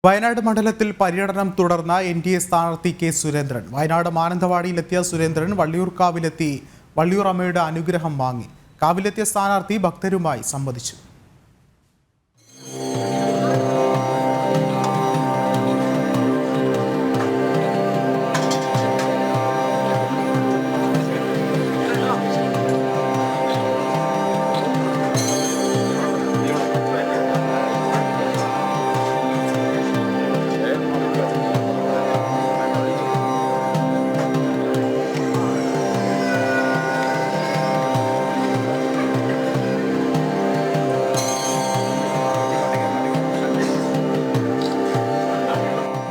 വയനാട് മണ്ഡലത്തിൽ പര്യടനം തുടർന്ന NDA സ്ഥാനാർത്ഥി കെ സുരേന്ദ്രൻ. വയനാട് മാനന്തവാടിയിലെത്തിയ സുരേന്ദ്രൻ വള്ളിയൂർക്കാവിലെത്തി വള്ളിയൂർ അമ്മയുടെ അനുഗ്രഹം വാങ്ങി. കാവിലെത്തിയ സ്ഥാനാർത്ഥി ഭക്തരുമായി സംവദിച്ചു.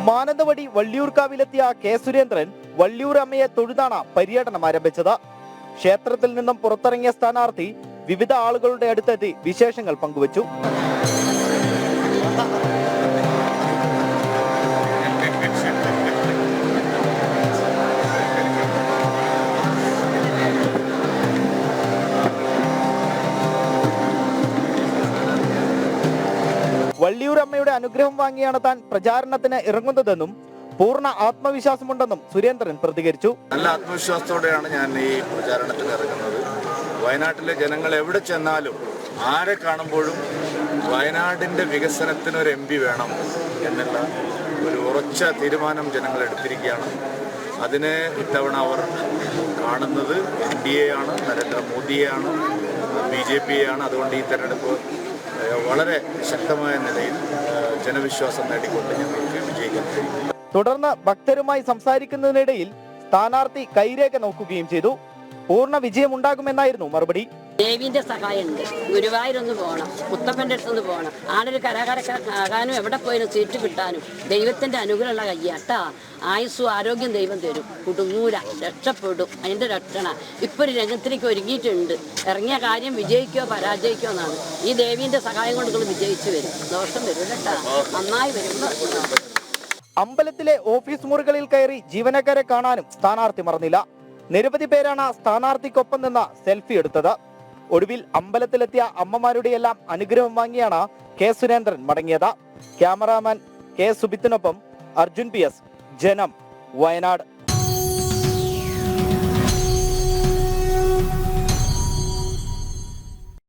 മാനന്തവാടി വള്ളിയൂർക്കാവിലെത്തിയ കെ സുരേന്ദ്രൻ വള്ളിയൂർ അമ്മയെ തൊഴുതാണ് പര്യടനം ആരംഭിച്ചത്. ക്ഷേത്രത്തിൽ നിന്നും പുറത്തിറങ്ങിയ സ്ഥാനാർത്ഥി വിവിധ ആളുകളുടെ അടുത്തെത്തി വിശേഷങ്ങൾ പങ്കുവച്ചു. വള്ളിയൂർ അമ്മയുടെ അനുഗ്രഹം വാങ്ങിയാണ് താൻ പ്രചാരണത്തിന് ഇറങ്ങുന്നതെന്നും പൂർണ്ണ ആത്മവിശ്വാസമുണ്ടെന്നും സുരേന്ദ്രൻ പ്രതികരിച്ചു. നല്ല ആത്മവിശ്വാസത്തോടെയാണ് ഞാൻ ഈ പ്രചാരണത്തിന് ഇറങ്ങുന്നത്. വയനാട്ടിലെ ജനങ്ങൾ എവിടെ ചെന്നാലും ആരെ കാണുമ്പോഴും വയനാടിന്റെ വികസനത്തിന് ഒരു MP വേണം എന്നുള്ള ഒരു ഉറച്ച തീരുമാനം ജനങ്ങൾ എടുത്തിരിക്കുകയാണ്. അതിന് ഇത്തവണ അവർ കാണുന്നത് NDA ആണ്, നരേന്ദ്രമോദിയെയാണ്, BJP യാണ്. അതുകൊണ്ട് ഈ തെരഞ്ഞെടുപ്പ് വളരെ ശക്തമായ നിലയിൽ ജനവിശ്വാസം നേടിക്കൊണ്ട് ഞങ്ങൾക്ക് വിജയിക്കാൻ കഴിയും. തുടർന്ന് ഭക്തരുമായി സംസാരിക്കുന്നതിനിടയിൽ സ്ഥാനാർത്ഥി കൈരേഖ നോക്കുകയും ചെയ്തു. പൂർണ്ണ വിജയമുണ്ടാകുമെന്നായിരുന്നു മറുപടി. ദേവിന്റെ സഹായമുണ്ട്. ഗുരുവായൂരൊന്ന് പോകണം, മുത്തപ്പൻ്റെ അടുത്തൊന്ന് പോകണം. ആളൊരു കലാകാരനാകാനും എവിടെ പോയാലും സീറ്റ് കിട്ടാനും ദൈവത്തിന്റെ അനുഗ്രഹമുള്ള കയ്യാട്ടാ. ആയുസ്സും ആരോഗ്യം ദൈവം തരും. കുടുങ്ങൂല, രക്ഷപ്പെടും. അതിന്റെ രക്ഷണ ഇപ്പൊ ഒരു രംഗത്തിലേക്ക് ഒരുങ്ങിയിട്ടുണ്ട്. ഇറങ്ങിയ കാര്യം വിജയിക്കോ പരാജയിക്കോ എന്നാണ്. ഈ ദേവിന്റെ സഹായം കൊണ്ട് നിങ്ങൾ വിജയിച്ചു വരും. ദോഷം വരും കേട്ടാ, നന്നായി വരും. അമ്പലത്തിലെ ഓഫീസ് മുറികളിൽ കയറി ജീവനക്കാരെ കാണാനും സ്ഥാനാർത്ഥി മറന്നില്ല. നിരവധി പേരാണ് സ്ഥാനാർത്ഥിക്കൊപ്പം നിന്ന് സെൽഫി എടുത്തത്. ഒടുവിൽ അമ്പലത്തിലെത്തിയ അമ്മമാരുടെയെല്ലാം അനുഗ്രഹം വാങ്ങിയാണ് കെ സുരേന്ദ്രൻ മടങ്ങിയത്. ക്യാമറാമാൻ കെ സുബിത്തിനൊപ്പം അർജുൻ PS, ജനം, വയനാട്.